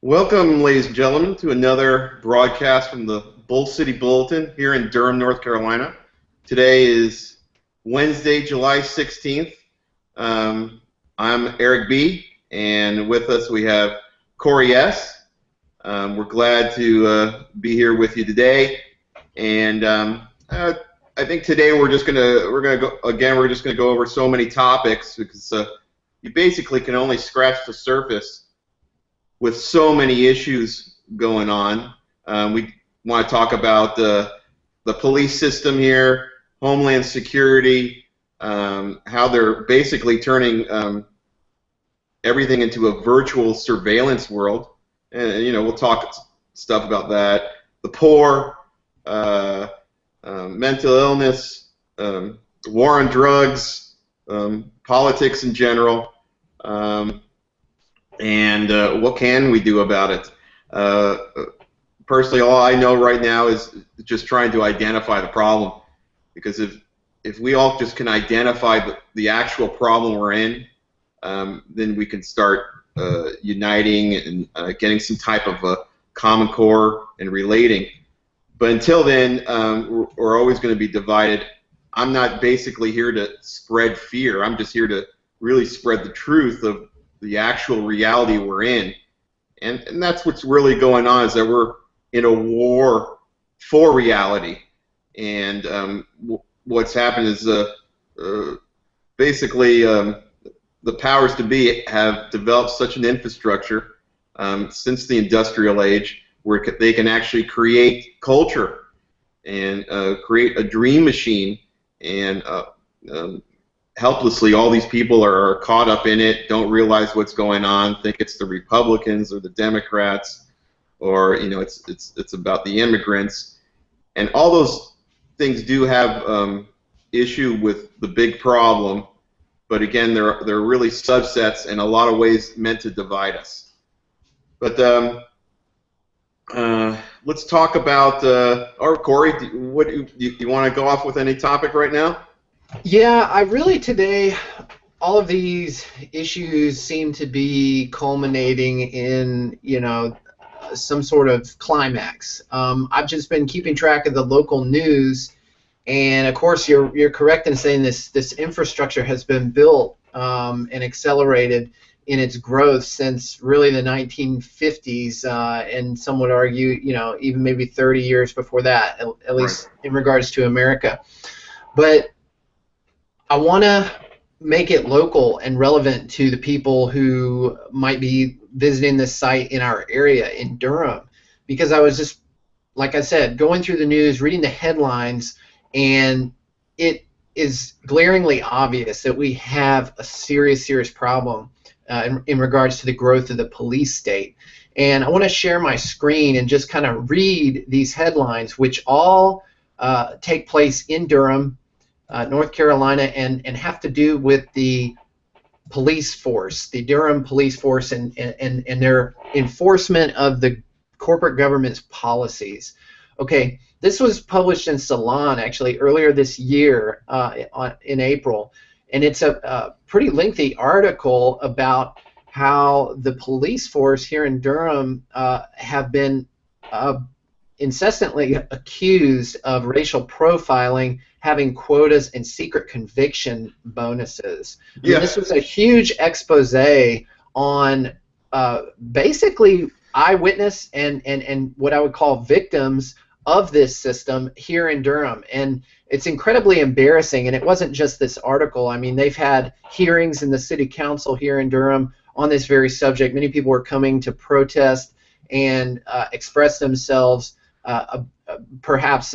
Welcome, ladies and gentlemen, to another broadcast from the Bull City Bulletin here in Durham, North Carolina. Today is Wednesday, July 16th. I'm Eric B., and with us we have Corey S. We're glad to be here with you today, and I think today we're just gonna go over so many topics because you basically can only scratch the surface with so many issues going on. We want to talk about the police system here, Homeland Security, how they're basically turning everything into a virtual surveillance world. And, we'll talk stuff about that. The poor, mental illness, war on drugs, politics in general. And what can we do about it? Personally, all I know right now is just trying to identify the problem, because if we all just can identify the actual problem we're in, then we can start uniting and getting some type of a common core and relating. But until then, we're always going to be divided. I'm not basically here to spread fear. I'm just here to really spread the truth of the actual reality we're in, and that's what's really going on, is that we're in a war for reality. And what's happened is basically the powers to be have developed such an infrastructure since the industrial age where they can actually create culture and create a dream machine, and helplessly all these people are caught up in it, don't realize what's going on, think it's the Republicans or the Democrats, or it's about the immigrants, and all those things do have issue with the big problem, but again they're really subsets in a lot of ways meant to divide us. But let's talk about Corey, what do you want to go off with any topic right now? Yeah, I really today, all of these issues seem to be culminating in, some sort of climax. I've just been keeping track of the local news, and of course you're correct in saying this infrastructure has been built and accelerated in its growth since really the 1950s, and some would argue, even maybe 30 years before that, at least Right. in regards to America. But I want to make it local and relevant to the people who might be visiting this site in our area in Durham, because I was just, like I said, going through the news, reading the headlines, and it is glaringly obvious that we have a serious problem in regards to the growth of the police state. And I want to share my screen and just kind of read these headlines, which all take place in Durham, North Carolina, and have to do with the police force, the Durham police force, and their enforcement of the corporate government's policies. Okay, this was published in Salon actually earlier this year in April, and it's a pretty lengthy article about how the police force here in Durham have been incessantly accused of racial profiling, having quotas, and secret conviction bonuses. Yeah. This was a huge expose on basically eyewitness and what I would call victims of this system here in Durham. And it's incredibly embarrassing, and it wasn't just this article. I mean, they've had hearings in the city council here in Durham on this very subject. Many people were coming to protest and express themselves, perhaps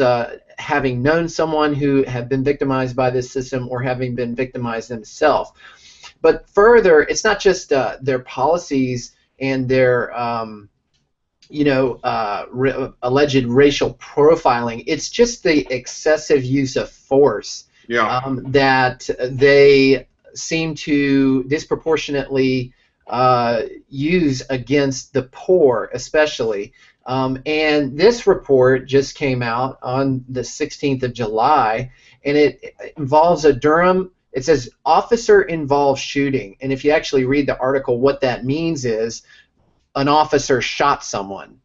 having known someone who had been victimized by this system or having been victimized themselves. But further, it's not just their policies and their alleged racial profiling. It's just the excessive use of force, that they seem to disproportionately use against the poor, especially. And this report just came out on the 16th of July, and it involves a Durham, it says officer-involved shooting. And if you actually read the article, what that means is an officer shot someone.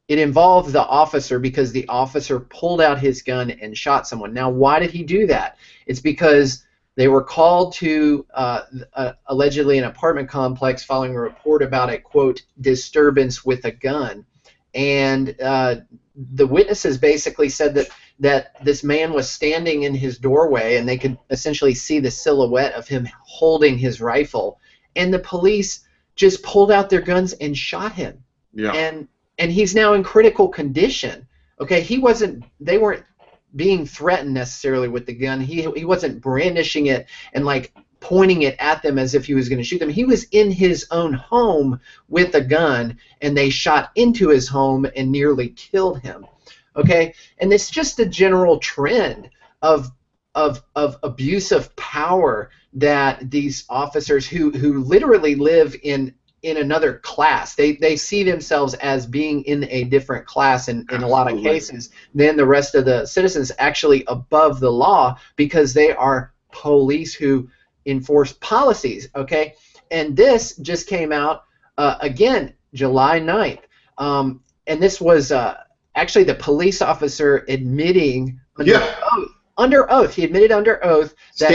It involved the officer because the officer pulled out his gun and shot someone. Now, why did he do that? It's because they were called to allegedly an apartment complex following a report about a, quote, disturbance with a gun. And the witnesses basically said that this man was standing in his doorway and they could essentially see the silhouette of him holding his rifle. And the police just pulled out their guns and shot him. Yeah. And he's now in critical condition. Okay, they weren't being threatened necessarily with the gun. He wasn't brandishing it and like pointing it at them as if he was going to shoot them. He was in his own home with a gun, and they shot into his home and nearly killed him. Okay, and it's just a general trend of abuse of power that these officers who literally live in another class. They see themselves as being in a different class in a lot of cases than the rest of the citizens, actually above the law, because they are police who enforce policies. Okay, and this just came out again July 9th, and this was actually the police officer admitting under oath. He admitted under oath that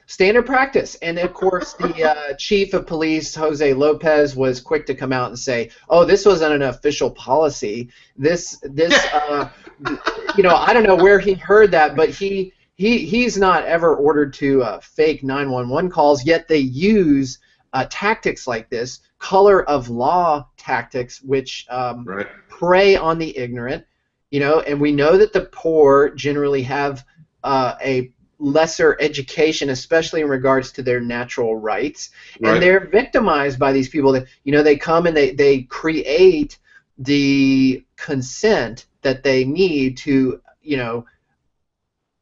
Standard practice. And of course, the chief of police, Jose Lopez, was quick to come out and say, "Oh, this wasn't an official policy. This, I don't know where he heard that, but he's not ever ordered to fake 911 calls. Yet they use tactics like this, color of law tactics, which prey on the ignorant. And we know that the poor generally have a lesser education, especially in regards to their natural rights, and they're victimized by these people that they come and they create the consent that they need to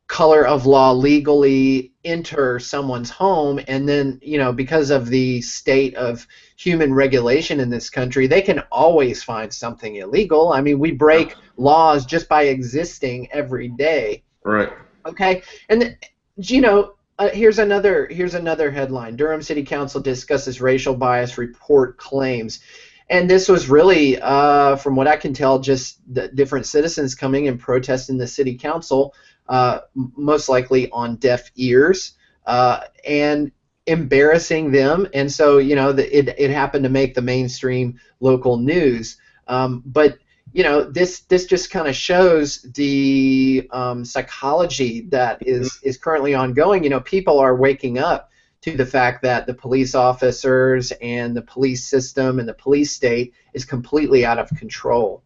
color of law legally enter someone's home, and then because of the state of human regulation in this country, they can always find something illegal. I mean, we break laws just by existing every day. Right. Okay, and here's another headline: Durham City Council discusses racial bias report claims, and this was really, from what I can tell, just the different citizens coming and protesting the city council, most likely on deaf ears, and embarrassing them, and so it happened to make the mainstream local news, but. This just kind of shows the psychology that is currently ongoing. People are waking up to the fact that the police officers and the police system and the police state is completely out of control.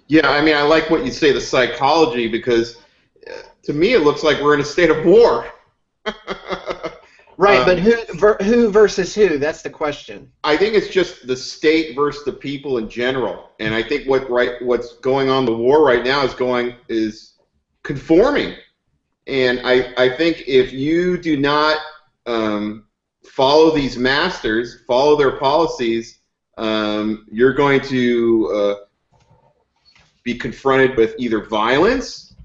Yeah, I mean, I like what you say, the psychology, because to me it looks like we're in a state of war. Right, but who versus who? That's the question. I think it's just the state versus the people in general, and I think what's going on, the war right now is conforming, and I think if you do not follow these masters, follow their policies, you're going to be confronted with either violence,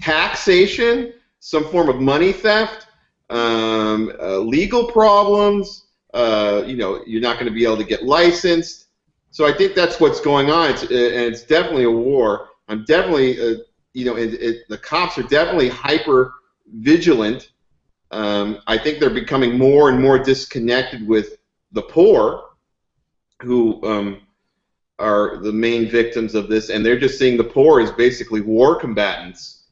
taxation, some form of money theft, legal problems. You're not going to be able to get licensed. So I think that's what's going on. It's definitely a war. I'm definitely, the cops are definitely hyper vigilant. I think they're becoming more and more disconnected with the poor, who are the main victims of this, and they're just seeing the poor as basically war combatants.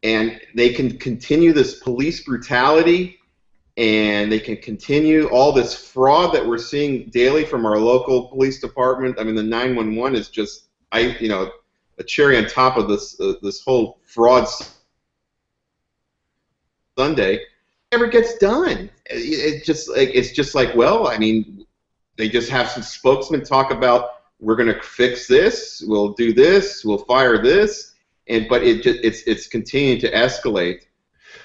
And they can continue this police brutality, and they can continue all this fraud that we're seeing daily from our local police department. I mean, the 911 is just, a cherry on top of this whole fraud Sunday. It never gets done. It's just like, well, I mean, they just have some spokesmen talk about, we're going to fix this, we'll do this, we'll fire this. But it's continuing to escalate.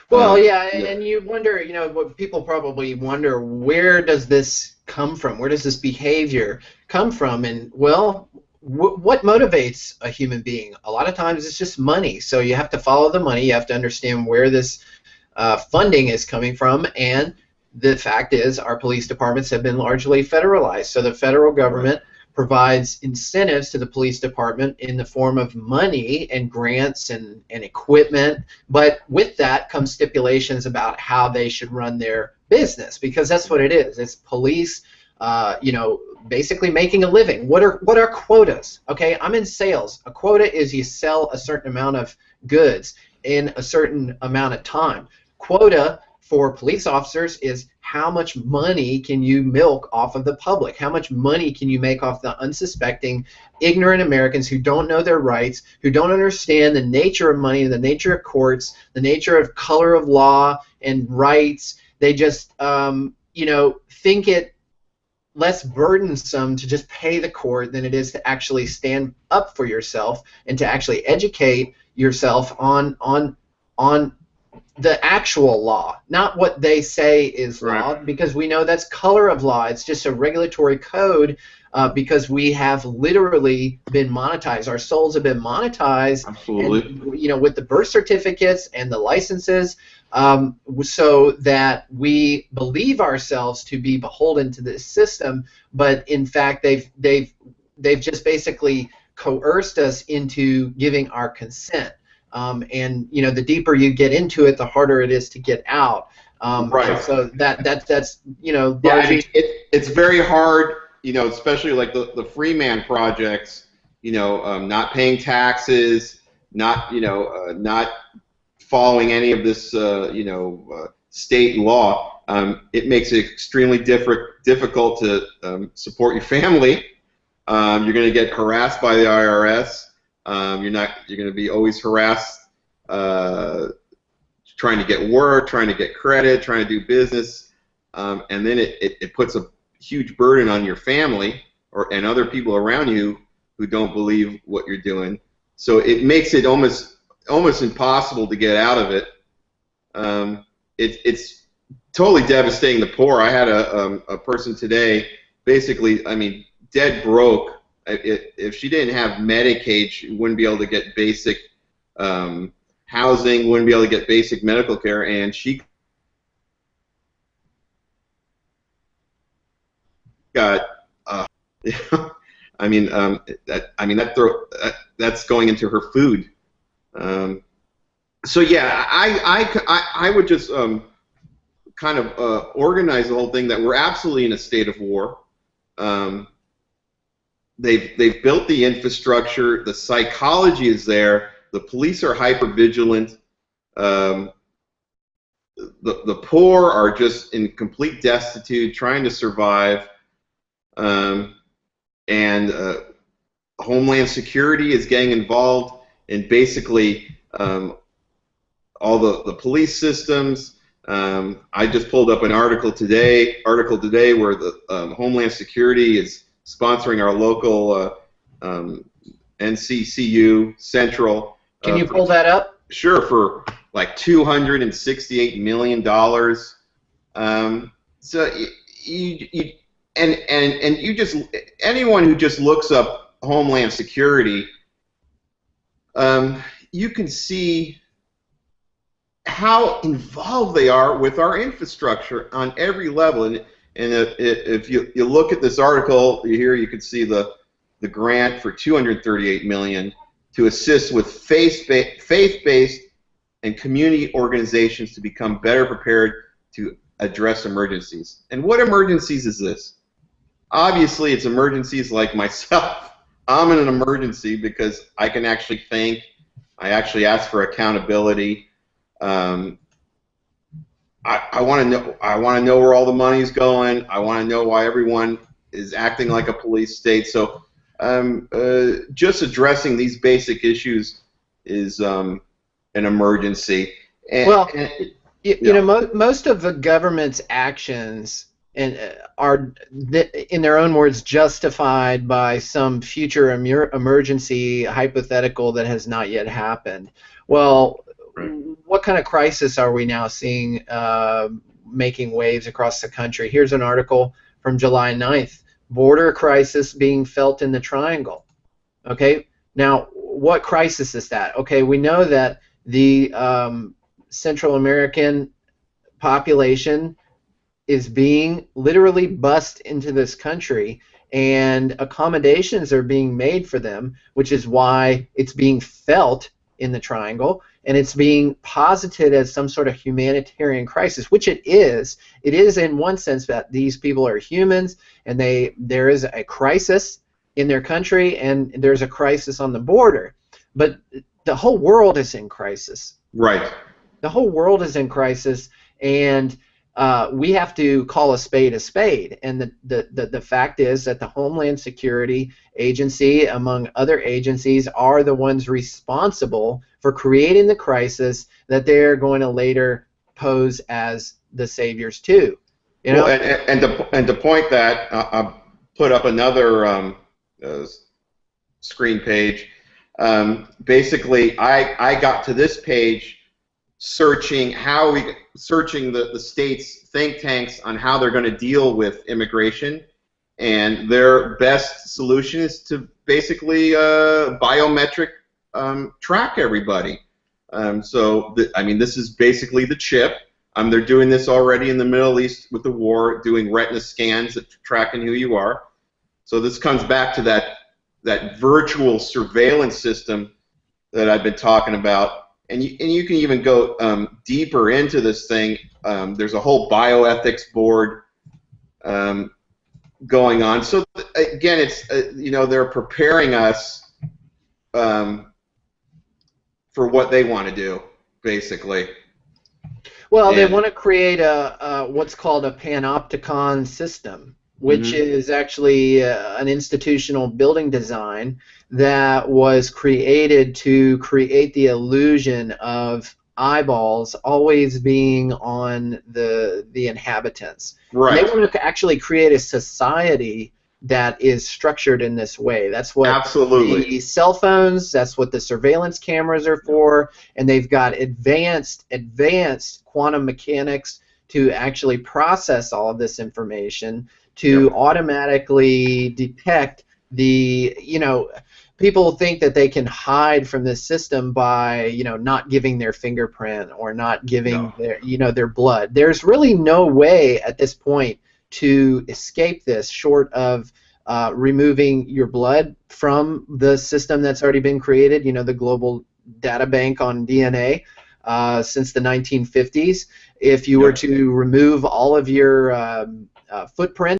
Well, and you wonder, what people probably wonder, where does this come from? Where does this behavior come from? And well, what motivates a human being? A lot of times it's just money. So you have to follow the money. You have to understand where this funding is coming from, and the fact is our police departments have been largely federalized. So the federal government provides incentives to the police department in the form of money and grants and equipment, but with that comes stipulations about how they should run their business, because that's what it is. It's police, basically making a living. What are quotas? Okay, I'm in sales. A quota is you sell a certain amount of goods in a certain amount of time. Quota for police officers is how much money can you milk off of the public? How much money can you make off the unsuspecting, ignorant Americans who don't know their rights, who don't understand the nature of money, the nature of courts, the nature of color of law and rights. They just, think it less burdensome to just pay the court than it is to actually stand up for yourself and to actually educate yourself on the actual law, not what they say is law, because we know that's color of law. It's just a regulatory code because we have literally been monetized. Our souls have been monetized. Absolutely. And, with the birth certificates and the licenses, so that we believe ourselves to be beholden to this system, but in fact they've just basically coerced us into giving our consent. And the deeper you get into it, the harder it is to get out. So that's it's very hard, especially like the Freeman projects, not paying taxes, not following any of this state law. It makes it extremely difficult to support your family. You're going to get harassed by the IRS. You're going to be always harassed, trying to get work, trying to get credit, trying to do business, and then it puts a huge burden on your family and other people around you who don't believe what you're doing. So it makes it almost impossible to get out of it. It's totally devastating the poor. I had a person today, basically, dead broke. If she didn't have Medicaid, she wouldn't be able to get basic housing, wouldn't be able to get basic medical care, and she got, that's going into her food. So yeah, I would just kind of organize the whole thing that we're absolutely in a state of war. They've built the infrastructure. The psychology is there. The police are hyper vigilant. The poor are just in complete destitute, trying to survive. And Homeland Security is getting involved in basically all the police systems. I just pulled up an article today where the Homeland Security is sponsoring our local NCCU Central. Can you pull that up? Sure, for like $268 million. So you just, anyone who just looks up Homeland Security, you can see how involved they are with our infrastructure on every level. And if you look at this article here, you can see the grant for $238 million to assist with faith-based and community organizations to become better prepared to address emergencies. And what emergencies is this? Obviously, it's emergencies like myself. I'm in an emergency because I can actually think. I actually ask for accountability. I want to know. I want to know where all the money's going. I want to know why everyone is acting like a police state. So, just addressing these basic issues is an emergency. Most of the government's actions are, in their own words, justified by some future emergency hypothetical that has not yet happened. Well, what kind of crisis are we now seeing making waves across the country? Here's an article from July 9th. Border crisis being felt in the Triangle. Okay, now what crisis is that? Okay, we know that the Central American population is being literally bussed into this country, and accommodations are being made for them, which is why it's being felt in the Triangle, and it's being posited as some sort of humanitarian crisis, which it is. It is in one sense that these people are humans, and there is a crisis in their country, and there's a crisis on the border. But the whole world is in crisis. Right. The whole world is in crisis, and we have to call a spade a spade. And the fact is that the Homeland Security Agency, among other agencies, are the ones responsible for creating the crisis that they're going to later pose as the saviors too. You know? Well, and to point that, I'll put up another screen page. Basically, I got to this page searching the state's think tanks on how they're going to deal with immigration, and their best solution is to basically biometric track everybody. I mean, this is basically the chip. They're doing this already in the Middle East with the war, doing retina scans tracking who you are. So this comes back to that virtual surveillance system that I've been talking about. And you can even go deeper into this thing. There's a whole bioethics board going on. So again, it's they're preparing us for what they want to do, basically. Well, they want to create what's called a panopticon system, which is actually an institutional building design that was created to create the illusion of eyeballs always being on the inhabitants. Right. And they want to actually create a society that is structured in this way. That's what Absolutely. the cell phones, that's what the surveillance cameras are for, and they've got advanced quantum mechanics to actually process all of this information to automatically detect the, people think that they can hide from this system by, not giving their fingerprint or not giving their blood. There's really no way at this point to escape this short of removing your blood from the system that's already been created, the global data bank on DNA since the 1950s. If you were to remove all of your footprint